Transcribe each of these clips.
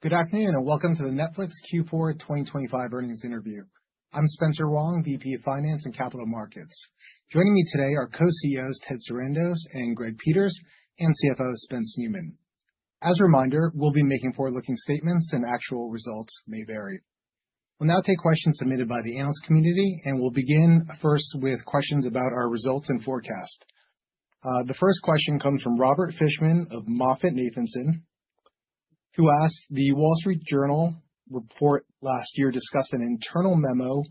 Good afternoon and welcome to the Netflix Q4 2025 earnings interview. I'm Spencer Wong, VP of Finance and Capital Markets. Joining me today are co-CEOs Ted Sarandos and Greg Peters, and CFO Spence Neumann. As a reminder, we'll be making forward-looking statements and actual results may vary. We'll now take questions submitted by the analyst community, and we'll begin first with questions about our results and forecast. The first question comes from Robert Fishman of MoffettNathanson, who asked, the Wall Street Journal report last year discussed an internal memo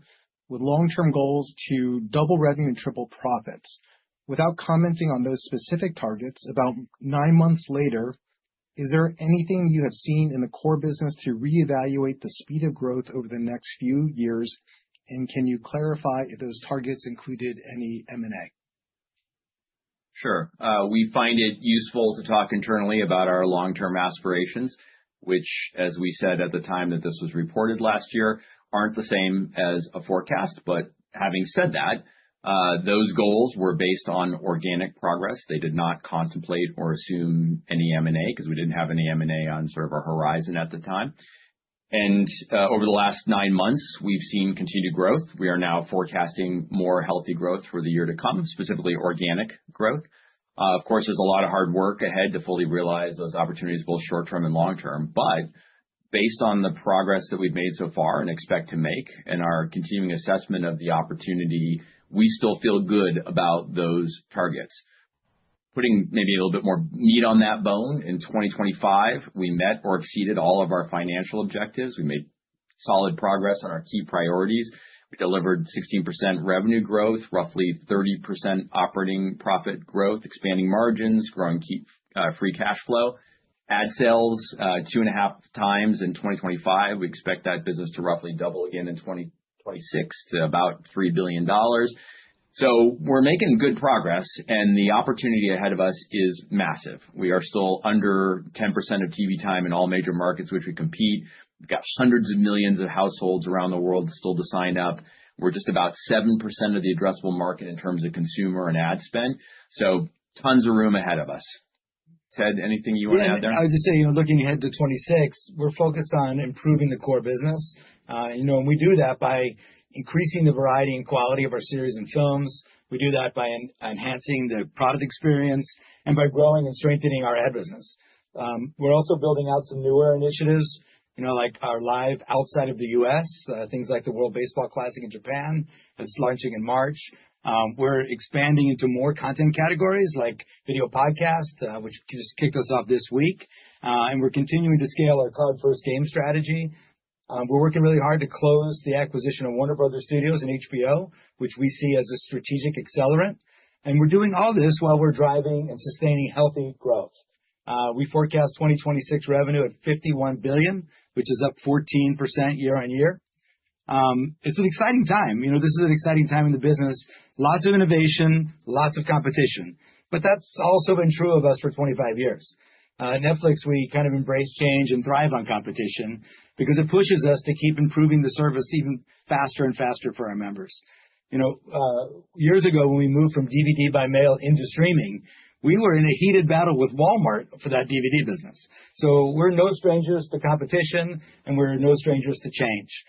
with long-term goals to double revenue and triple profits. Without commenting on those specific targets, about 9 months later, is there anything you have seen in the core business to reevaluate the speed of growth over the next few years? And can you clarify if those targets included any M&A? Sure. We find it useful to talk internally about our long-term aspirations, which, as we said at the time that this was reported last year, aren't the same as a forecast. But having said that, those goals were based on organic progress. They did not contemplate or assume any M&A because we didn't have any M&A on sort of our horizon at the time. And over the last 9 months, we've seen continued growth. We are now forecasting more healthy growth for the year to come, specifically organic growth. Of course, there's a lot of hard work ahead to fully realize those opportunities, both short-term and long-term. But based on the progress that we've made so far and expect to make and our continuing assessment of the opportunity, we still feel good about those targets. Putting maybe a little bit more meat on that bone, in 2025, we met or exceeded all of our financial objectives. We made solid progress on our key priorities. We delivered 16% revenue growth, roughly 30% operating profit growth, expanding margins, growing free cash flow. Ad sales, 2.5 times in 2025. We expect that business to roughly double again in 2026 to about $3 billion. So we're making good progress, and the opportunity ahead of us is massive. We are still under 10% of TV time in all major markets which we compete. We've got hundreds of millions of households around the world still to sign up. We're just about 7% of the addressable market in terms of consumer and ad spend. So tons of room ahead of us. Ted, anything you want to add there? I would just say, looking ahead to 26, we're focused on improving the core business. And we do that by increasing the variety and quality of our series and films. We do that by enhancing the product experience and by growing and strengthening our ad business. We're also building out some newer initiatives, like our live outside of the U.S., things like the World Baseball Classic in Japan that's launching in March. We're expanding into more content categories like video podcast, which just kicked us off this week. And we're continuing to scale our cloud-first game strategy. We're working really hard to close the acquisition of Warner Brothers Studios and HBO, which we see as a strategic accelerant. And we're doing all this while we're driving and sustaining healthy growth. We forecast 2026 revenue at $51 billion, which is up 14% year on year. It's an exciting time. This is an exciting time in the business. Lots of innovation, lots of competition. But that's also been true of us for 25 years. At Netflix, we kind of embrace change and thrive on competition because it pushes us to keep improving the service even faster and faster for our members. Years ago, when we moved from DVD by mail into streaming, we were in a heated battle with Walmart for that DVD business. So we're no strangers to competition, and we're no strangers to change.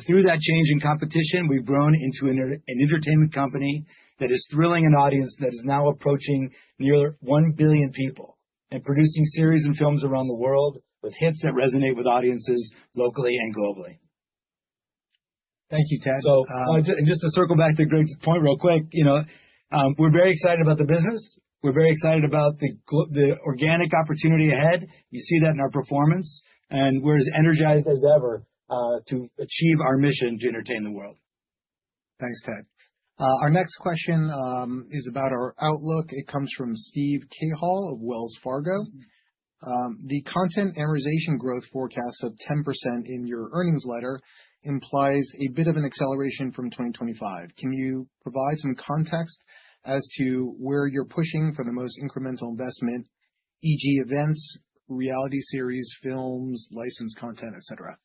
Through that change in competition, we've grown into an entertainment company that is thrilling an audience that is now approaching near 1 billion people and producing series and films around the world with hits that resonate with audiences locally and globally. Thank you, Ted. So just to circle back to Greg's point real quick, we're very excited about the business. We're very excited about the organic opportunity ahead. You see that in our performance, and we're as energized as ever to achieve our mission to entertain the world. Thanks, Ted. Our next question is about our outlook. It comes from Steve Cahall of Wells Fargo. The content amortization growth forecast of 10% in your earnings letter implies a bit of an acceleration from 2025. Can you provide some context as to where you're pushing for the most incremental investment, e.g. events, reality series, films, licensed content, etc.?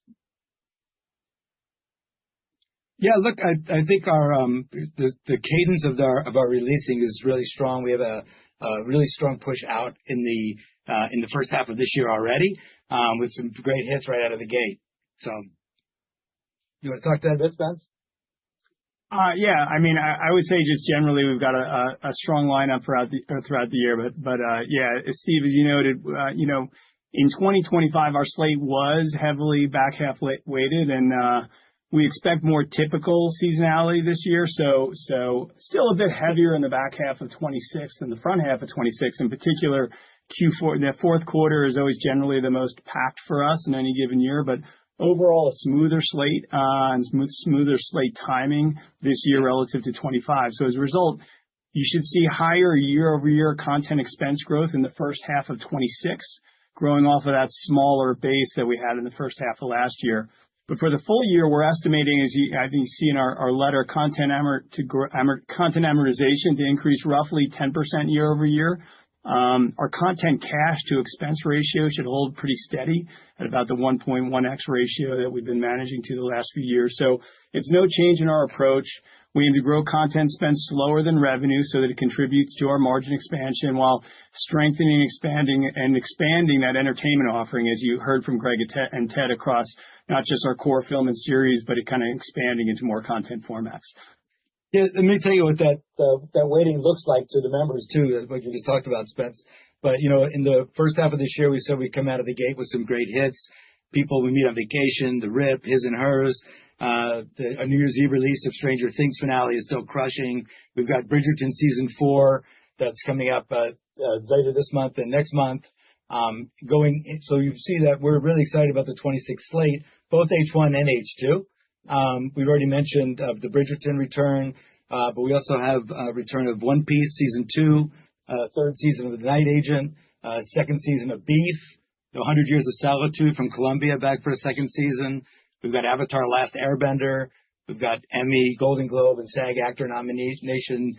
Yeah, look, I think our the cadence of our releasing is really strong. We have really strong push out in the first half of this year already, with some great hits right out of the gate. So, you want to talk to that a bit, Spence? Yeah, I mean, I would say just generally we've got a strong lineup throughout the year, but yeah, as Steve, as you noted, in 2025 our slate was heavily back half weighted, and we expect more typical seasonality this year. So still a bit heavier in the back half of 26 than the front half of 26. In particular, Q4, the fourth quarter is always generally the most packed for us in any given year, but overall, a smoother slate and smoother slate timing this year relative to 25. So as a result, you should see higher year-over-year content expense growth in the first half of 26, growing off of that smaller base that we had in the first half of last year. But for the full year, we're estimating, as I think you see in our letter, content amortization to increase roughly 10% year-over-year. Our content cash to expense ratio should hold pretty steady at about the 1.1x ratio that we've been managing to the last few years. So it's no change in our approach. We aim to grow content spend slower than revenue so that it contributes to our margin expansion while strengthening, expanding that entertainment offering, as you heard from Greg and Ted, across not just our core film and series, but it kind of expanding into more content formats. Yeah, let me tell you what that weighting looks like to the members too, what you just talked about, Spence. But in the first half of this year, we said we'd come out of the gate with some great hits. People We Meet on Vacation, The Rip, His and Hers. A New Year's Eve release of Stranger Things finale is still crushing. We've got Bridgerton season 4 that's coming up later this month and next month. So you see that we're really excited about the 26 slate, both H1 and H2. We've already mentioned the Bridgerton return, but we also have a return of One Piece season 2, third season of The Night Agent, second season of Beef, 100 Years of Solitude from Colombia back for a second season. We've got Avatar: Last Airbender. We've got Emmy, Golden Globe, and SAG Actor nomination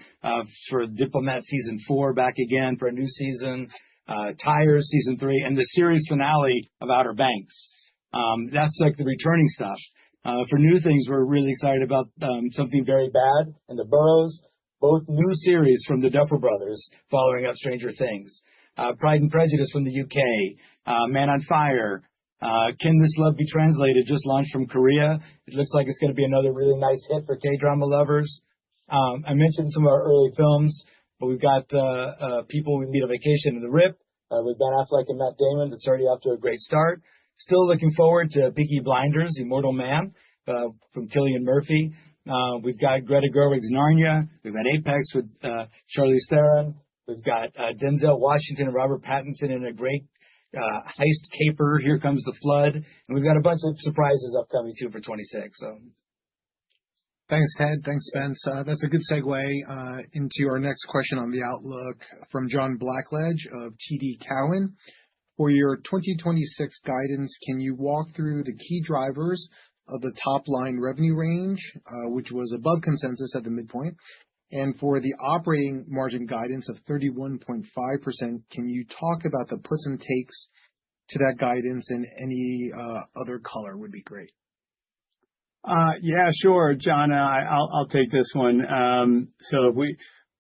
for Diplomat season 4 back again for a new season. Tires season 3, and the series finale of Outer Banks. That's like the returning stuff. For new things, we're really excited about Something Very Bad and The Burrows, both new series from the Duffer Brothers following up Stranger Things. Pride and Prejudice from the UK, Man on Fire, Can This Love Be Translated, just launched from Korea. It looks like it's going to be another really nice hit for K-drama lovers. I mentioned some of our early films, but we've got People We Meet on Vacation and The Rip with Ben Affleck and Matt Damon. That's already off to a great start. Still looking forward to Peaky Blinders, Immortal Man from Cillian Murphy. We've got Greta Gerwig's Narnia. We've got Apex with Charlize Theron. We've got Denzel Washington and Robert Pattinson in a great heist caper, Here Comes the Flood. And we've got a bunch of surprises upcoming too for 26. So. Thanks, Ted. Thanks, Spence. That's a good segue into our next question on the outlook from John Blackledge of TD Cowen. For your 2026 guidance, can you walk through the key drivers of the top line revenue range, which was above consensus at the midpoint? And for the operating margin guidance of 31.5%, can you talk about the puts and takes to that guidance, and any other color would be great. Yeah, sure, John. I'll take this one. So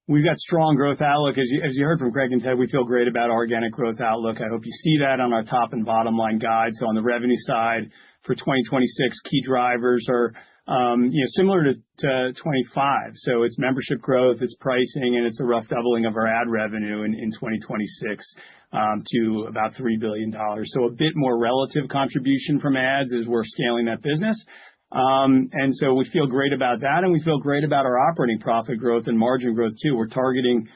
we've got strong growth outlook. As you heard from Greg and Ted, we feel great about our organic growth outlook. I hope you see that on our top and bottom line guide. So on the revenue side for 2026, key drivers are similar to 25. So it's membership growth, it's pricing, and it's a rough doubling of our ad revenue in 2026 to about $3 billion. So a bit more relative contribution from ads as we're scaling that business. And so we feel great about that, and we feel great about our operating profit growth and margin growth too. We're targeting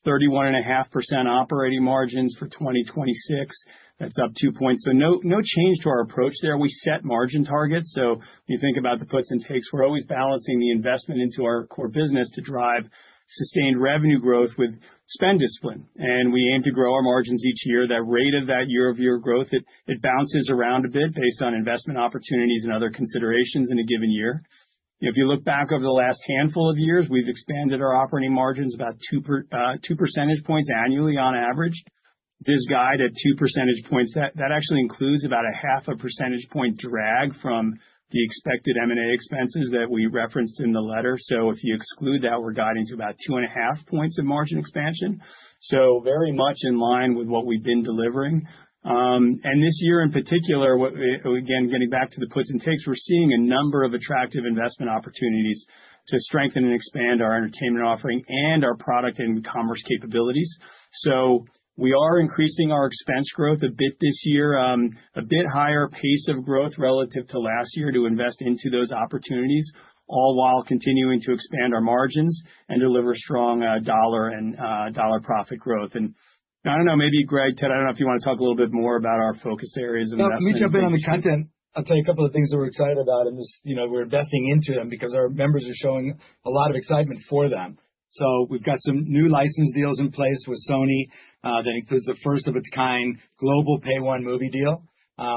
31.5% operating margins for 2026. That's up 2 points. So no change to our approach there. We set margin targets. So when you think about the puts and takes, we're always balancing the investment into our core business to drive sustained revenue growth with spend discipline. And we aim to grow our margins each year. That rate of that year-over-year growth, it bounces around a bit based on investment opportunities and other considerations in a given year. If you look back over the last handful of years, we've expanded our operating margins about 2 percentage points annually on average. This guide at 2 percentage points, that actually includes about a 0.5 percentage point drag from the expected M&A expenses that we referenced in the letter. So if you exclude that, we're guiding to about 2.5 points of margin expansion. So very much in line with what we've been delivering. And this year in particular, again, getting back to the puts and takes, we're seeing a number of attractive investment opportunities to strengthen and expand our entertainment offering and our product and commerce capabilities. So we are increasing our expense growth a bit this year, a bit higher pace of growth relative to last year to invest into those opportunities, all while continuing to expand our margins and deliver strong dollar profit growth. And I don't know, maybe Greg, Ted, I don't know if you want to talk a little bit more about our focus areas of investment. Let me jump in on the content. I'll tell you a couple of things that we're excited about, and this, we're investing into them because our members are showing a lot of excitement for them. So we've got some new license deals in place with Sony that includes the first of its kind global pay one movie deal.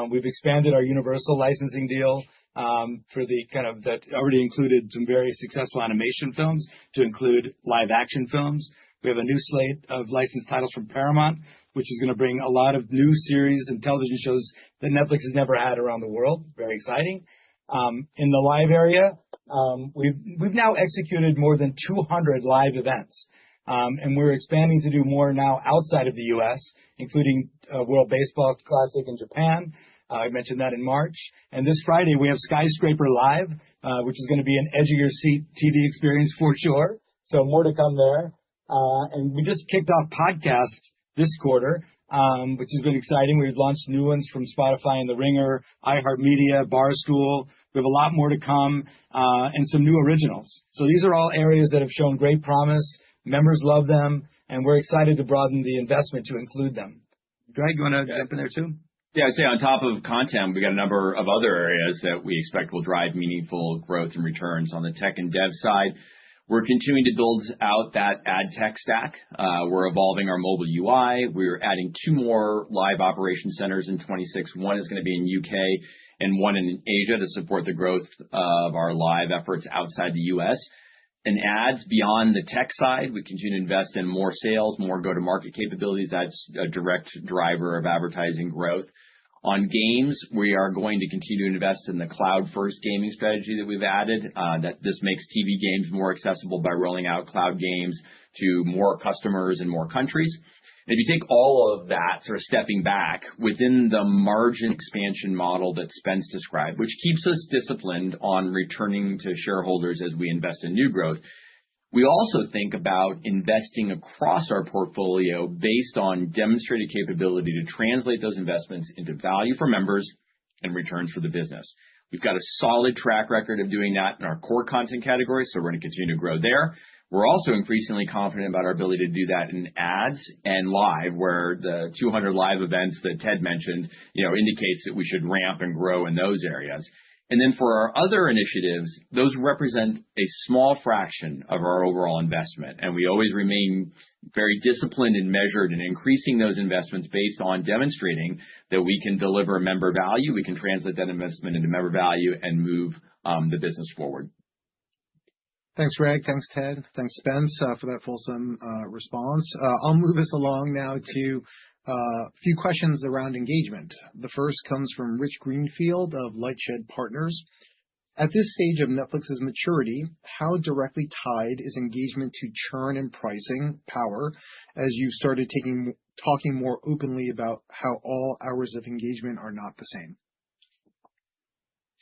We've expanded our Universal licensing deal for the that already included some very successful animation films to include live action films. We have a new slate of licensed titles from Paramount, which is going to bring a lot of new series and television shows that Netflix has never had around the world. Very exciting. In the live area, we've now executed more than 200 live events. And we're expanding to do more now outside of the U.S., including World Baseball Classic in Japan. I mentioned that in March. And this Friday, we have Skyscraper Live, which is going to be an edge-of-your-seat TV experience for sure. So more to come there. And we just kicked off podcast this quarter, which has been exciting. We've launched new ones from Spotify and The Ringer, iHeartMedia, Barstool. We have a lot more to come, and some new originals. So these are all areas that have shown great promise. Members love them, and we're excited to broaden the investment to include them. Greg, you want to jump in there too? Yeah, I'd say on top of content, we got a number of other areas that we expect will drive meaningful growth and returns. On the tech and dev side, we're continuing to build out that ad tech stack. We're evolving our mobile UI. We're adding 2 more live operation centers in 26. One is going to be in UK and one in Asia to support the growth of our live efforts outside the US. And ads beyond the tech side, we continue to invest in more sales, more go-to-market capabilities. That's a direct driver of advertising growth. On games, we are going to continue to invest in the cloud-first gaming strategy that we've added. That this makes TV games more accessible by rolling out cloud games to more customers in more countries. And if you take all of that, sort of stepping back within the margin expansion model that Spence described, which keeps us disciplined on returning to shareholders as we invest in new growth, we also think about investing across our portfolio based on demonstrated capability to translate those investments into value for members and returns for the business. We've got a solid track record of doing that in our core content category, so we're going to continue to grow there. We're also increasingly confident about our ability to do that in ads and live, where the 200 live events that Ted mentioned, indicates that we should ramp and grow in those areas. And then for our other initiatives, those represent a small fraction of our overall investment. And we always remain very disciplined and measured in increasing those investments based on demonstrating that we can deliver member value, we can translate that investment into member value and move the business forward. Thanks, Greg. Thanks, Ted. Thanks, Spence, for that fulsome response. I'll move us along now to a few questions around engagement. The first comes from Rich Greenfield of Lightshed Partners. At this stage of Netflix's maturity, how directly tied is engagement to churn and pricing power as you started talking more openly about how all hours of engagement are not the same?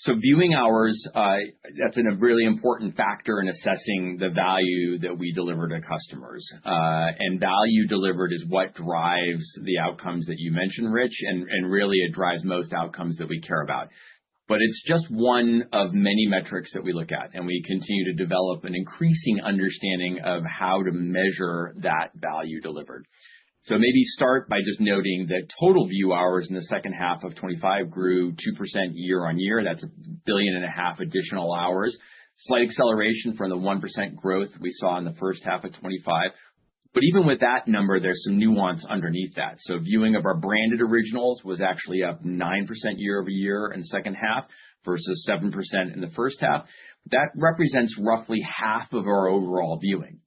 So viewing hours, that's a really important factor in assessing the value that we deliver to customers. And value delivered is what drives the outcomes that you mentioned, Rich, and really it drives most outcomes that we care about. But it's just one of many metrics that we look at, and we continue to develop an increasing understanding of how to measure that value delivered. So maybe start by just noting that total view hours in the second half of 25 grew 2% year on year. That's 1.5 billion additional hours. Slight acceleration from the 1% growth we saw in the first half of 25. But even with that number, there's some nuance underneath that. So viewing of our branded originals was actually up 9% year over year in the second half versus 7% in the first half. That represents roughly half of our overall viewing.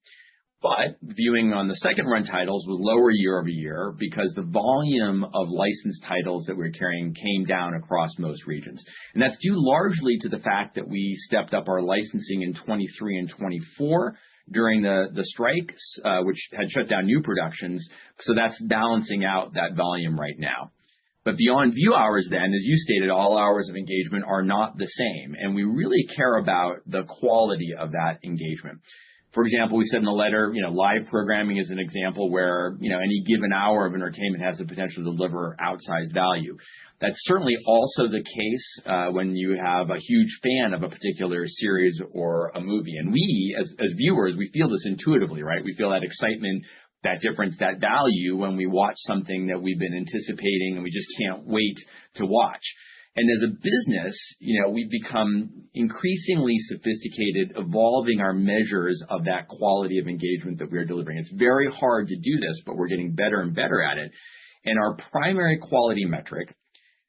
But viewing on the second run titles was lower year over year because the volume of licensed titles that we're carrying came down across most regions. And that's due largely to the fact that we stepped up our licensing in 23 and 24 during the strikes, which had shut down new productions. So that's balancing out that volume right now. But beyond view hours then, as you stated, all hours of engagement are not the same. And we really care about the quality of that engagement. For example, we said in the letter, live programming is an example where, any given hour of entertainment has the potential to deliver outsized value. That's certainly also the case when you have a huge fan of a particular series or a movie. And we, as viewers, we feel this intuitively, right? We feel that excitement, that difference, that value when we watch something that we've been anticipating and we just can't wait to watch. And as a business, we've become increasingly sophisticated, evolving our measures of that quality of engagement that we're delivering. It's very hard to do this, but we're getting better and better at it. And our primary quality metric,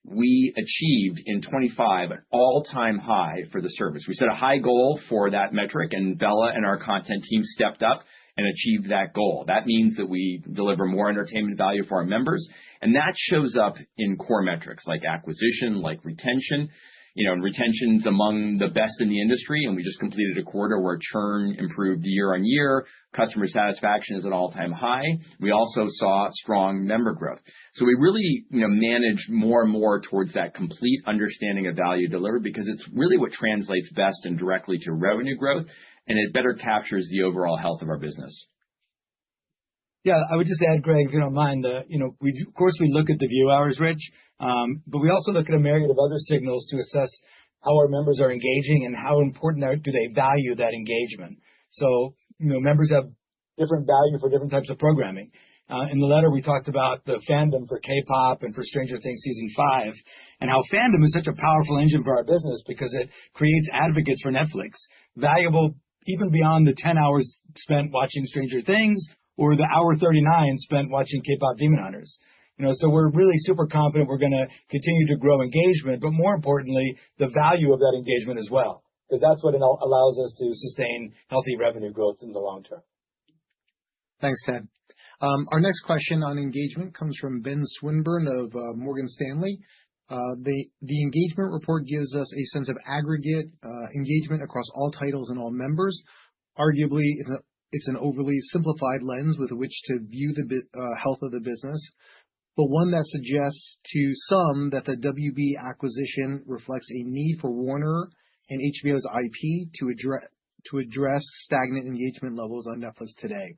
we achieved in 25 an all-time high for the service. We set a high goal for that metric, and Bella and our content team stepped up and achieved that goal. That means that we deliver more entertainment value for our members, and that shows up in core metrics like acquisition, like retention. And retention's among the best in the industry, and we just completed a quarter where churn improved year on year. Customer satisfaction is at an all-time high. We also saw strong member growth. So we really, manage more and more towards that complete understanding of value delivered because it's really what translates best and directly to revenue growth, and it better captures the overall health of our business. Yeah, I would just add, Greg, if you don't mind, of course we look at the view hours, Rich, but we also look at a myriad of other signals to assess how our members are engaging and how important do they value that engagement. So, members have different value for different types of programming. In the letter, we talked about the fandom for K-pop and for Stranger Things Season 5, and how fandom is such a powerful engine for our business because it creates advocates for Netflix, valuable even beyond the 10 hours spent watching Stranger Things or the hour 39 spent watching K-pop Demon Hunters. So we're really super confident we're going to continue to grow engagement, but more importantly, the value of that engagement as well, because that's what allows us to sustain healthy revenue growth in the long term. Thanks, Ted. Our next question on engagement comes from Ben Swinburne of Morgan Stanley. The engagement report gives us a sense of aggregate engagement across all titles and all members. Arguably, it's an overly simplified lens with which to view the health of the business, but one that suggests to some that the WB acquisition reflects a need for Warner and HBO's IP to address stagnant engagement levels on Netflix today.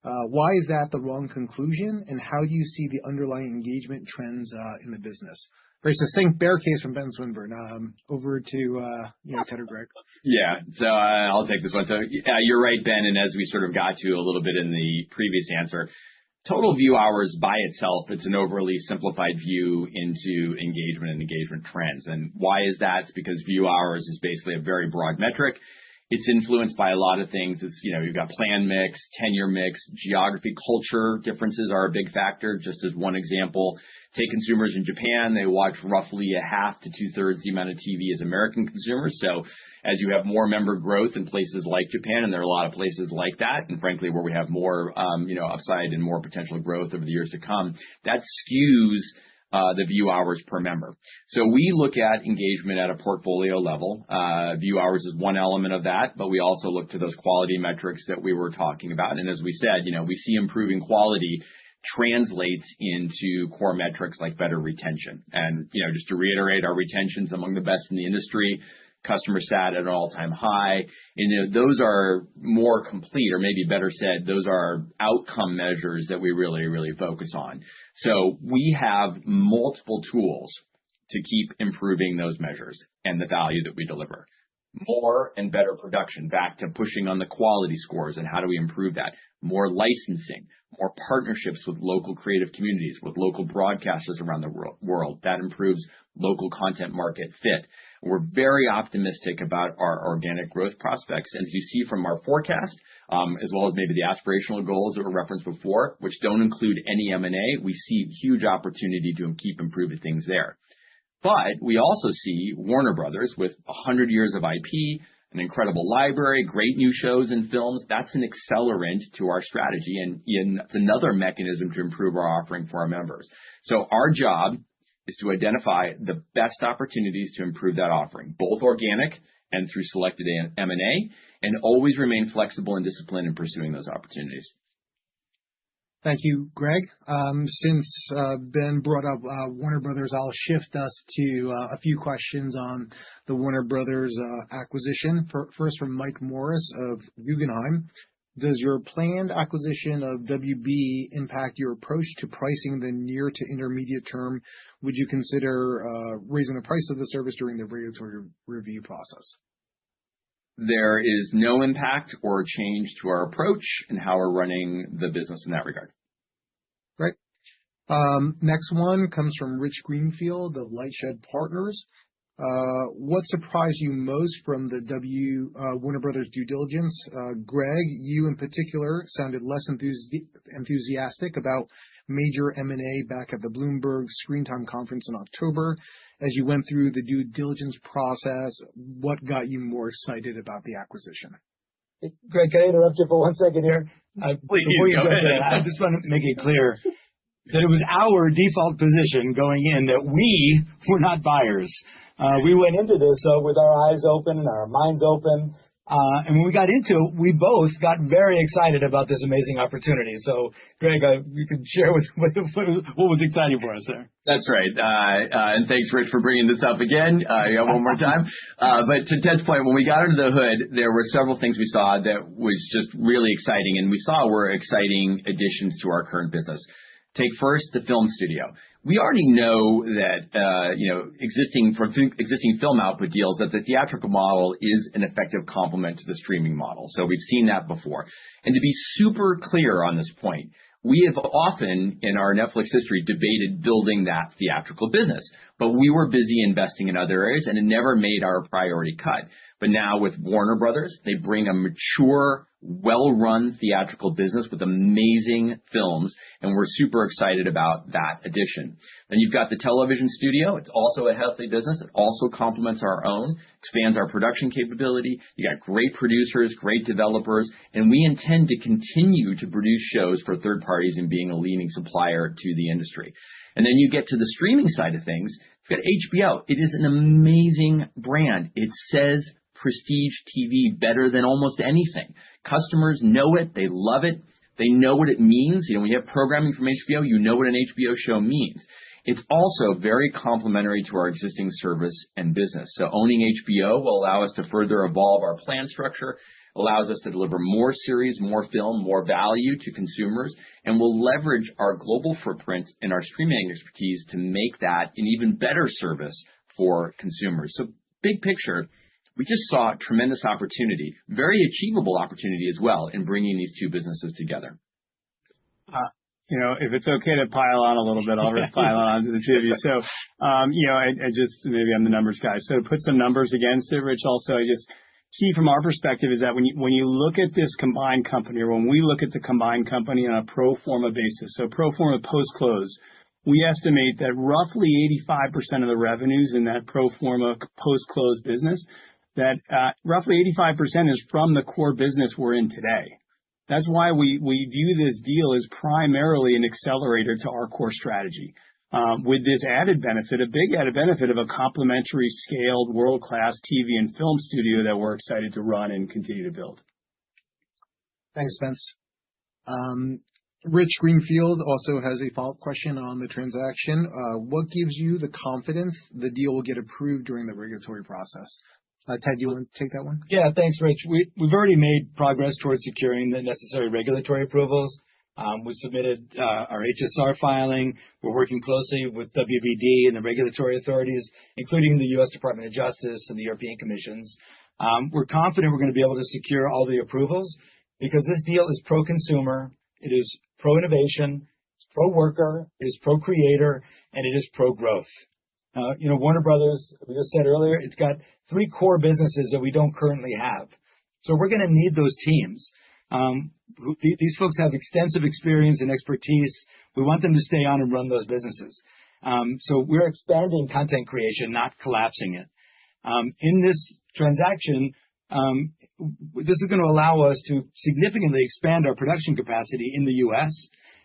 Why is that the wrong conclusion, and how do you see the underlying engagement trends in the business? Very succinct bear case from Ben Swinburne. Over to Ted or Greg. Yeah, so I'll take this one. So you're right, Ben, and as we sort of got to a little bit in the previous answer, total view hours by itself, it's an overly simplified view into engagement and engagement trends. And why is that? It's because view hours is basically a very broad metric. It's influenced by a lot of things. It's, you've got plan mix, tenure mix, geography, culture differences are a big factor. Just as one example, take consumers in Japan. They watch roughly a half to 2/3 the amount of TV as American consumers. So as you have more member growth in places like Japan, and there are a lot of places like that, and frankly, where we have more, upside and more potential growth over the years to come, that skews the view hours per member. So we look at engagement at a portfolio level. View hours is one element of that, but we also look to those quality metrics that we were talking about. And as we said, we see improving quality translates into core metrics like better retention. And, just to reiterate, our retention's among the best in the industry. Customer sat at an all-time high. And those are more complete, or maybe better said, those are outcome measures that we really, really focus on. So we have multiple tools to keep improving those measures and the value that we deliver. More and better production, back to pushing on the quality scores and how do we improve that. More licensing, more partnerships with local creative communities, with local broadcasters around the world. That improves local content market fit. We're very optimistic about our organic growth prospects. And as you see from our forecast, as well as maybe the aspirational goals that were referenced before, which don't include any M&A, we see huge opportunity to keep improving things there. But we also see Warner Brothers with 100 years of IP, an incredible library, great new shows and films. That's an accelerant to our strategy, and it's another mechanism to improve our offering for our members. So our job is to identify the best opportunities to improve that offering, both organic and through selected M&A, and always remain flexible and disciplined in pursuing those opportunities. Thank you, Greg. Since Ben brought up Warner Brothers, I'll shift us to a few questions on the Warner Brothers acquisition. First, from Mike Morris of Guggenheim. Does your planned acquisition of WB impact your approach to pricing the near to intermediate term? Would you consider raising the price of the service during the regulatory review process? There is no impact or change to our approach and how we're running the business in that regard. Great. Next one comes from Rich Greenfield of Lightshed Partners. What surprised you most from the Warner Brothers due diligence? Greg, you in particular sounded less enthusiastic about major M&A back at the Bloomberg Screen Time Conference in October. As you went through the due diligence process, what got you more excited about the acquisition? Greg, can I interrupt you for 1 second here? Please, Before you go go ahead. there, I just want to make it clear that it was our default position going in that we were not buyers. We went into this with our eyes open and our minds open. And when we got into it, we both got very excited about this amazing opportunity. So, Greg, you could share what was exciting for us there. That's right. And thanks, Rich, for bringing this up again. One more time. But to Ted's point, when we got under the hood, there were several things we saw that was just really exciting. And we saw were exciting additions to our current business. Take first the film studio. We already know that, existing film output deals, that the theatrical model is an effective complement to the streaming model. So we've seen that before. And to be super clear on this point, we have often in our Netflix history debated building that theatrical business, but we were busy investing in other areas and it never made our priority cut. But now with Warner Brothers, they bring a mature, well-run theatrical business with amazing films, and we're super excited about that addition. Then you've got the television studio. It's also a healthy business. It also complements our own, expands our production capability. You got great producers, great developers, and we intend to continue to produce shows for third parties and being a leading supplier to the industry. And then you get to the streaming side of things. You've got HBO. It is an amazing brand. It says prestige TV better than almost anything. Customers know it. They love it. They know what it means. When you have programming from HBO, you know what an HBO show means. It's also very complementary to our existing service and business. So owning HBO will allow us to further evolve our plan structure, allows us to deliver more series, more film, more value to consumers, and will leverage our global footprint and our streaming expertise to make that an even better service for consumers. So big picture, we just saw a tremendous opportunity, very achievable opportunity as well in bringing these two businesses together. If it's okay to pile on a little bit, I'll just pile on to the two of you. So, I just, maybe I'm the numbers guy. So to put some numbers against it, Rich, also, key from our perspective is that when you look at this combined company, or when we look at the combined company on a pro forma basis, so pro forma post-close, we estimate that roughly 85% of the revenues in that pro forma post-close business, that roughly 85% is from the core business we're in today. That's why we view this deal as primarily an accelerator to our core strategy. With this added benefit, a big added benefit of a complementary, scaled, world-class TV and film studio that we're excited to run and continue to build. Thanks, Spence. Rich Greenfield also has a follow-up question on the transaction. What gives you the confidence the deal will get approved during the regulatory process? Ted, you want to take that one? Yeah, thanks, Rich. We've already made progress towards securing the necessary regulatory approvals. We submitted our HSR filing. We're working closely with WBD and the regulatory authorities, including the U.S. Department of Justice and the European Commissions. We're confident we're going to be able to secure all the approvals because this deal is pro-consumer, it is pro-innovation, it's pro-worker, it is pro-creator, and it is pro-growth. Warner Brothers, we just said earlier, it's got 3 core businesses that we don't currently have. So we're going to need those teams. These folks have extensive experience and expertise. We want them to stay on and run those businesses. So we're expanding content creation, not collapsing it. In this transaction, This is going to allow us to significantly expand our production capacity in the U.S.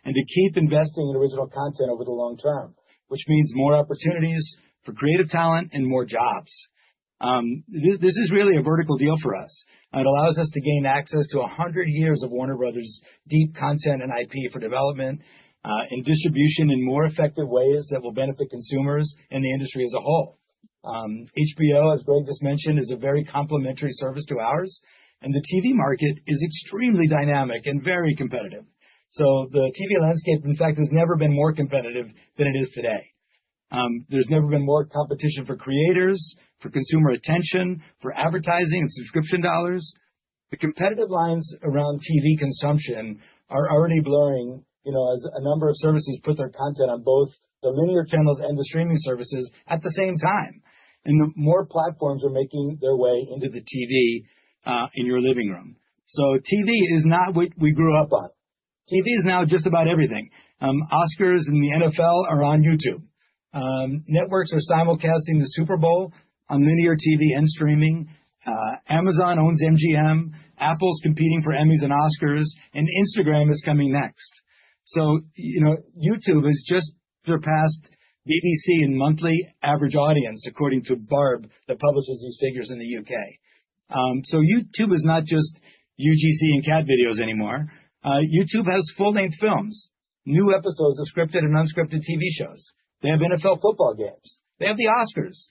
and to keep investing in original content over the long term, which means more opportunities for creative talent and more jobs. This is really a vertical deal for us. It allows us to gain access to 100 years of Warner Brothers' deep content and IP for development and distribution in more effective ways that will benefit consumers and the industry as a whole. HBO, as Greg just mentioned, is a very complementary service to ours, and the TV market is extremely dynamic and very competitive. So the TV landscape, in fact, has never been more competitive than it is today. There's never been more competition for creators, for consumer attention, for advertising and subscription dollars. The competitive lines around TV consumption are already blurring, as a number of services put their content on both the linear channels and the streaming services at the same time. And more platforms are making their way into the TV in your living room. So TV is not what we grew up on. TV is now just about everything. Oscars and the NFL are on YouTube. Networks are simulcasting the Super Bowl on linear TV and streaming. Amazon owns MGM. Apple's competing for Emmys and Oscars, and Instagram is coming next. So, YouTube has just surpassed BBC in monthly average audience, according to Barb, that publishes these figures in the UK. So YouTube is not just UGC and cat videos anymore. YouTube has full-length films, new episodes of scripted and unscripted TV shows. They have NFL football games. They have the Oscars.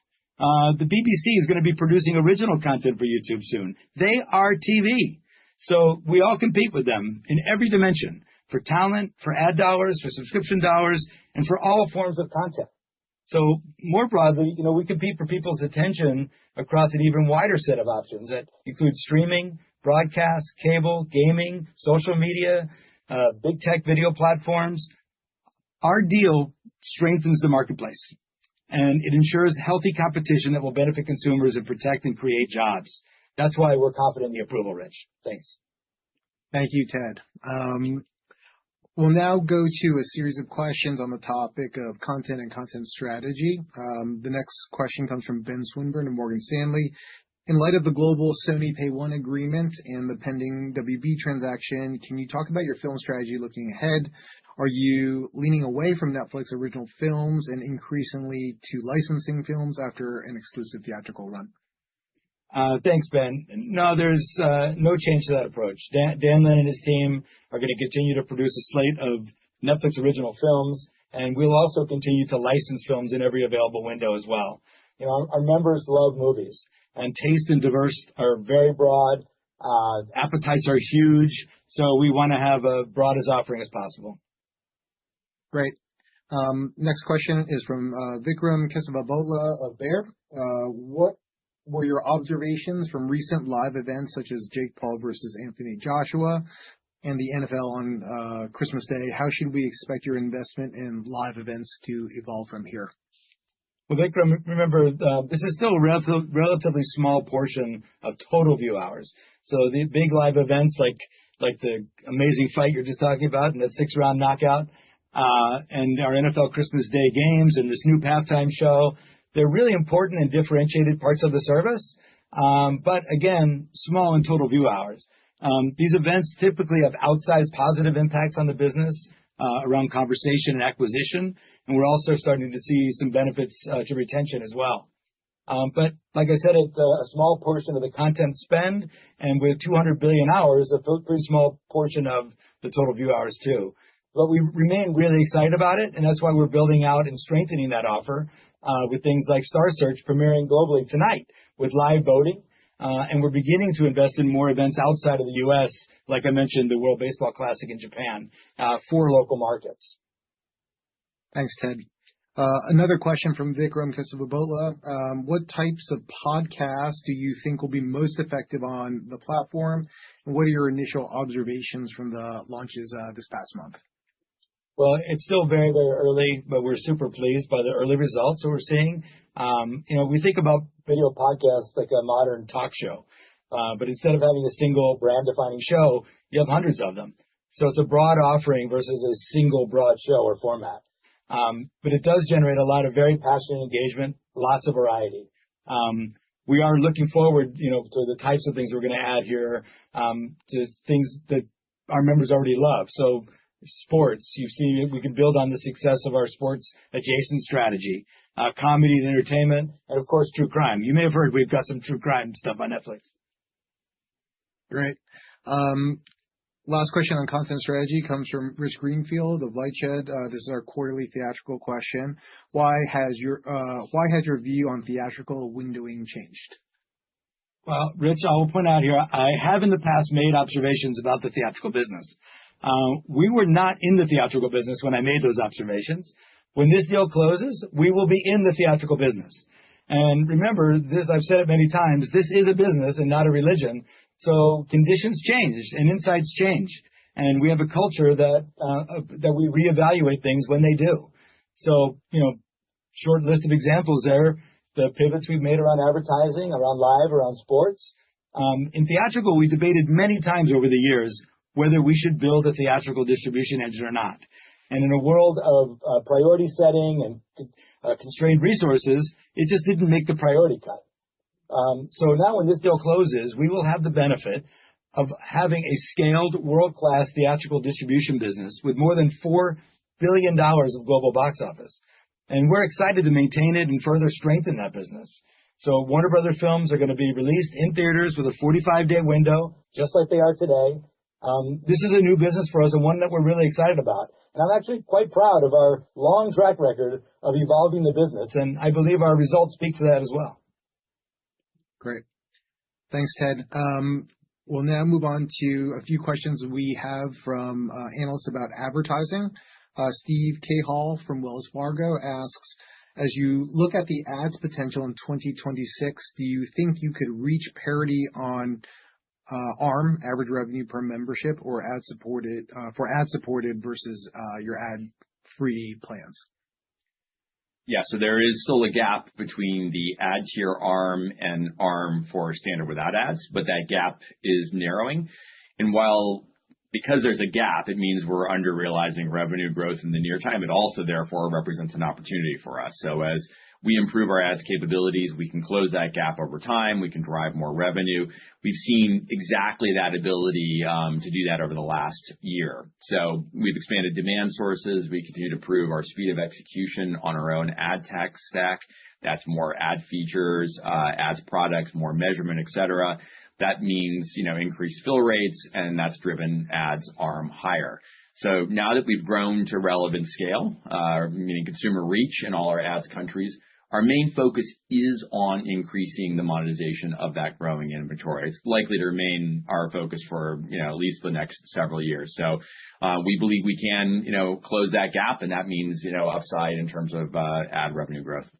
The BBC is going to be producing original content for YouTube soon. They are TV. So we all compete with them in every dimension, for talent, for ad dollars, for subscription dollars, and for all forms of content. So more broadly, we compete for people's attention across an even wider set of options that include streaming, broadcast, cable, gaming, social media, big tech video platforms. Our deal strengthens the marketplace, and it ensures healthy competition that will benefit consumers and protect and create jobs. That's why we're confident in the approval, Rich. Thanks. Thank you, Ted. We'll now go to a series of questions on the topic of content and content strategy. The next question comes from Ben Swinburne of Morgan Stanley. In light of the global Sony Pay One agreement and the pending WB transaction, can you talk about your film strategy looking ahead? Are you leaning away from Netflix original films and increasingly to licensing films after an exclusive theatrical run? Thanks, Ben. No, there's no change to that approach. Dan Lin and his team are going to continue to produce a slate of Netflix original films, and we'll also continue to license films in every available window as well. Our members love movies, and taste and diverse are very broad. Appetites are huge, so we want to have a broad as offering as possible. Great. Next question is from Vikram Kesavabotla of Baird. What were your observations from recent live events such as Jake Paul versus Anthony Joshua and the NFL on Christmas Day? How should we expect your investment in live events to evolve from here? Well, Vikram, remember, this is still a relatively small portion of total view hours. So the big live events like the amazing fight you're just talking about and that 6-round knockout and our NFL Christmas Day games and the Snoop halftime show, they're really important and differentiated parts of the service, but again, small in total view hours. These events typically have outsized positive impacts on the business around conversation and acquisition, and we're also starting to see some benefits to retention as well. But like I said, it's a small portion of the content spend, and with 200 billion hours, a pretty small portion of the total view hours too. But we remain really excited about it, and that's why we're building out and strengthening that offer with things like Star Search premiering globally tonight with live voting. And we're beginning to invest in more events outside of the U.S., like I mentioned, the World Baseball Classic in Japan, for local markets. Thanks, Ted. Another question from Vikram Kesavabotla. What types of podcasts do you think will be most effective on the platform? And what are your initial observations from the launches this past month? Well, it's still very, very early, but we're super pleased by the early results that we're seeing. We think about video podcasts like a modern talk show, but instead of having a single brand-defining show, you have hundreds of them. So it's a broad offering versus a single broad show or format. But it does generate a lot of very passionate engagement, lots of variety. we are looking forward, to the types of things we're going to add here, to things that our members already love. So sports, you've seen we can build on the success of our sports adjacent strategy, comedy and entertainment, and of course, true crime. You may have heard we've got some true crime stuff on Netflix. Great. Last question on content strategy comes from Rich Greenfield of Lightshed. This is our quarterly theatrical question. Why has your view on theatrical windowing changed? Well, Rich, I will point out here, I have in the past made observations about the theatrical business. We were not in the theatrical business when I made those observations. When this deal closes, we will be in the theatrical business. And remember, this, I've said it many times, this is a business and not a religion. So conditions change and insights change. And we have a culture that we reevaluate things when they do. So, short list of examples there, the pivots we've made around advertising, around live, around sports. In theatrical, we debated many times over the years whether we should build a theatrical distribution engine or not. And in a world of priority setting and constrained resources, it just didn't make the priority cut. So now when this deal closes, we will have the benefit of having a scaled world-class theatrical distribution business with more than $4 billion of global box office. And we're excited to maintain it and further strengthen that business. So Warner Brothers films are going to be released in theaters with a 45-day window, just like they are today. This is a new business for us and one that we're really excited about. And I'm actually quite proud of our long track record of evolving the business. And I believe our results speak to that as well. Great. Thanks, Ted. We'll now move on to a few questions we have from analysts about advertising. Steve Cahall from Wells Fargo asks, as you look at the ads potential in 2026, do you think you could reach parity on ARM, average revenue per membership, or ad-supported versus your ad-free plans? Yeah, so there is still a gap between the ad tier ARM and ARM for standard without ads, but that gap is narrowing. And because there's a gap, it means we're under realizing revenue growth in the near time. It also, therefore, represents an opportunity for us. So as we improve our ads capabilities, we can close that gap over time. We can drive more revenue. We've seen exactly that ability to do that over the last year. So we've expanded demand sources. We continue to improve our speed of execution on our own ad tech stack. That's more ad features, ads products, more measurement, et cetera. That means, increased fill rates, and that's driven ads ARM higher. So now that we've grown to relevant scale, meaning consumer reach in all our ads countries, our main focus is on increasing the monetization of that growing inventory. It's likely to remain our focus for, at least the next several years. So we believe we can, close that gap, and that means, upside in terms of ad revenue growth.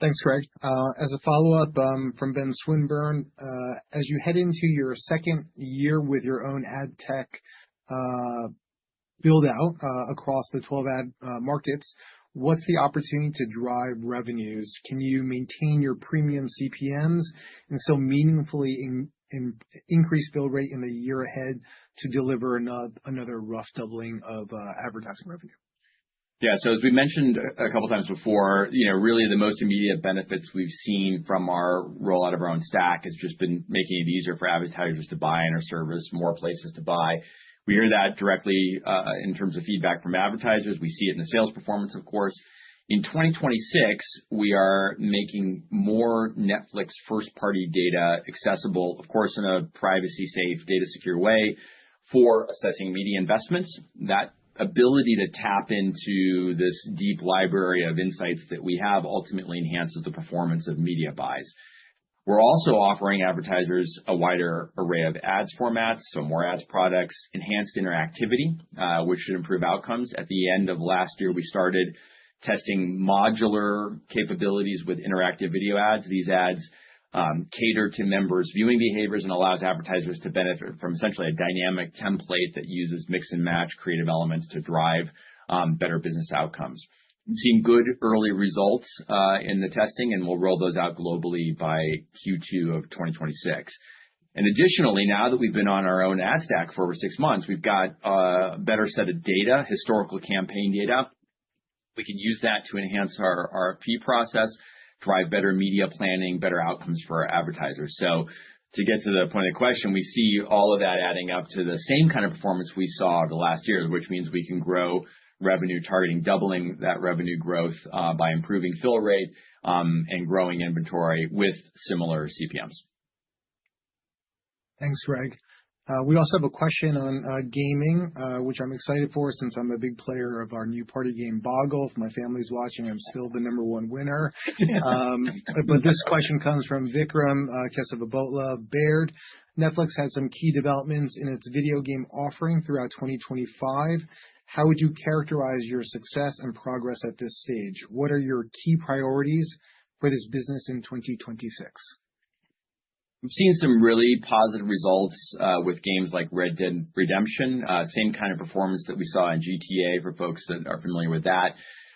Thanks, Greg. As a follow-up from Ben Swinburne, as you head into your second year with your own ad tech build out across the 12 ad markets, what's the opportunity to drive revenues? Can you maintain your premium CPMs and still meaningfully increase fill rate in the year ahead to deliver another rough doubling of advertising revenue? Yeah, so as we mentioned a couple times before, really the most immediate benefits we've seen from our rollout of our own stack has just been making it easier for advertisers to buy in our service, more places to buy. We hear that directly in terms of feedback from advertisers. We see it in the sales performance, of course. In 2026, we are making more Netflix first-party data accessible, of course, in a privacy-safe, data-secure way for assessing media investments. That ability to tap into this deep library of insights that we have ultimately enhances the performance of media buys. We're also offering advertisers a wider array of ads formats, so more ads products, enhanced interactivity, which should improve outcomes. At the end of last year, we started testing modular capabilities with interactive video ads. These ads cater to members' viewing behaviors and allows advertisers to benefit from essentially a dynamic template that uses mix and match creative elements to drive better business outcomes. We've seen good early results in the testing, and we'll roll those out globally by Q2 of 2026. And additionally, now that we've been on our own ad stack for over 6 months, we've got a better set of data, historical campaign data. We can use that to enhance our RFP process, drive better media planning, better outcomes for our advertisers. So to get to the point of the question, we see all of that adding up to the same kind of performance we saw the last year, which means we can grow revenue, targeting doubling that revenue growth by improving fill rate and growing inventory with similar CPMs. Thanks, Greg. We also have a question on gaming, which I'm excited for since I'm a big player of our new party game Boggle. If my family's watching, I'm still the #1 winner. But this question comes from Vikram Kesavabotla of Baird. Netflix had some key developments in its video game offering throughout 2025. How would you characterize your success and progress at this stage? What are your key priorities for this business in 2026? We've seen some really positive results with games like Red Dead Redemption, same kind of performance that we saw in GTA for folks that are familiar with that.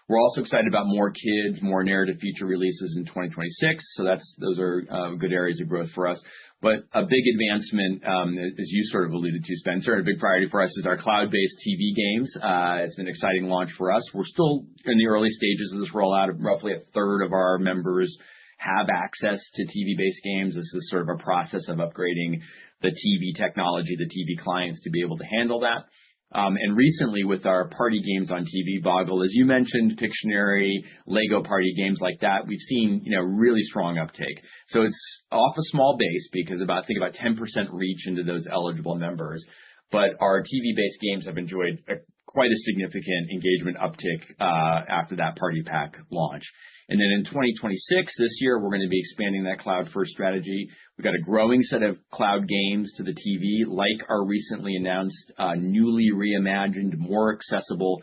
We're also excited about more kids, more narrative feature releases in 2026. So those are good areas of growth for us. But a big advancement, as you sort of alluded to, Spencer, and a big priority for us is our cloud-based TV games. It's an exciting launch for us. We're still in the early stages of this rollout. Roughly a third of our members have access to TV-based games. This is sort of a process of upgrading the TV technology, the TV clients to be able to handle that. And recently with our party games on TV, Boggle, as you mentioned, Pictionary, Lego party games like that, we've seen, really strong uptake. So it's off a small base because think about 10% reach into those eligible members. But our TV-based games have enjoyed quite a significant engagement uptick after that party pack launch. And then in 2026, this year, we're going to be expanding that cloud-first strategy. We've got a growing set of cloud games to the TV, like our recently announced, newly reimagined, more accessible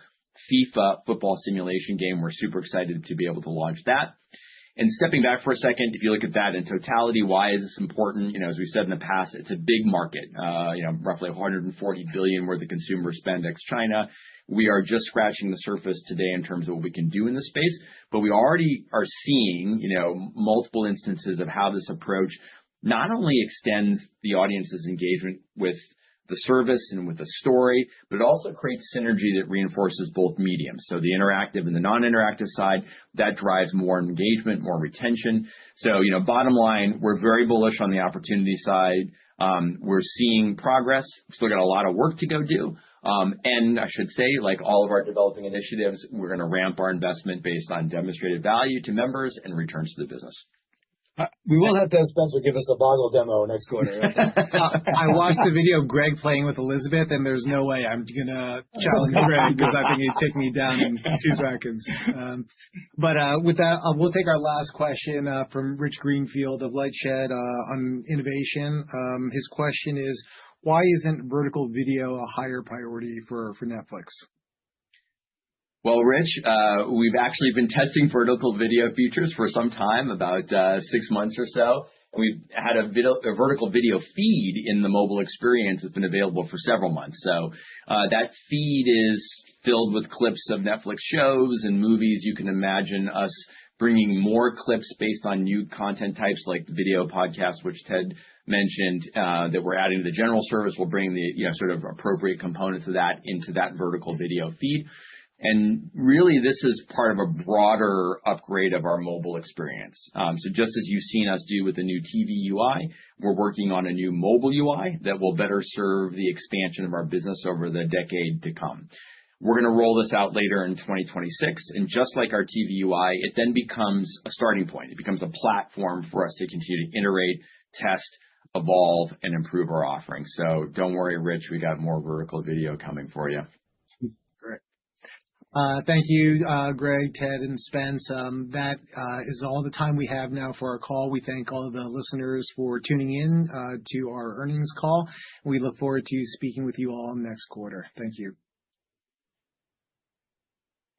FIFA football simulation game. We're super excited to be able to launch that. And stepping back for a second, if you look at that in totality, why is this important? As we said in the past, it's a big market, roughly $140 billion worth of consumer spend ex-China. We are just scratching the surface today in terms of what we can do in this space, but we already are seeing, multiple instances of how this approach not only extends the audience's engagement with the service and with the story, but it also creates synergy that reinforces both mediums. So the interactive and the non-interactive side, that drives more engagement, more retention. So, bottom line, we're very bullish on the opportunity side. We're seeing progress. We've still got a lot of work to go do. And I should say, like all of our developing initiatives, we're going to ramp our investment based on demonstrated value to members and returns to the business. We will have to have Spencer give us a Boggle demo next quarter. I watched the video of Greg playing with Elizabeth, and there's no way I'm going to challenge Greg because I think he'd take me down in 2 seconds. But with that, we'll take our last question from Rich Greenfield of Lightshed on innovation. His question is, why isn't vertical video a higher priority for Netflix? Well, Rich, we've actually been testing vertical video features for some time, about 6 months or so. And we've had a vertical video feed in the mobile experience that's been available for several months. So that feed is filled with clips of Netflix shows and movies. You can imagine us bringing more clips based on new content types like the video podcast, which Ted mentioned, that we're adding to the general service. We'll bring the sort of appropriate components of that into that vertical video feed. And really, this is part of a broader upgrade of our mobile experience. So just as you've seen us do with the new TV UI, we're working on a new mobile UI that will better serve the expansion of our business over the decade to come. We're going to roll this out later in 2026. And just like our TV UI, it then becomes a starting point. It becomes a platform for us to continue to iterate, test, evolve, and improve our offerings. So don't worry, Rich, we got more vertical video coming for you. Thank you, Greg, Ted, and Spence. That is all the time we have now for our call. We thank all of the listeners for tuning in to our earnings call. We look forward to speaking with you all next quarter. Thank you.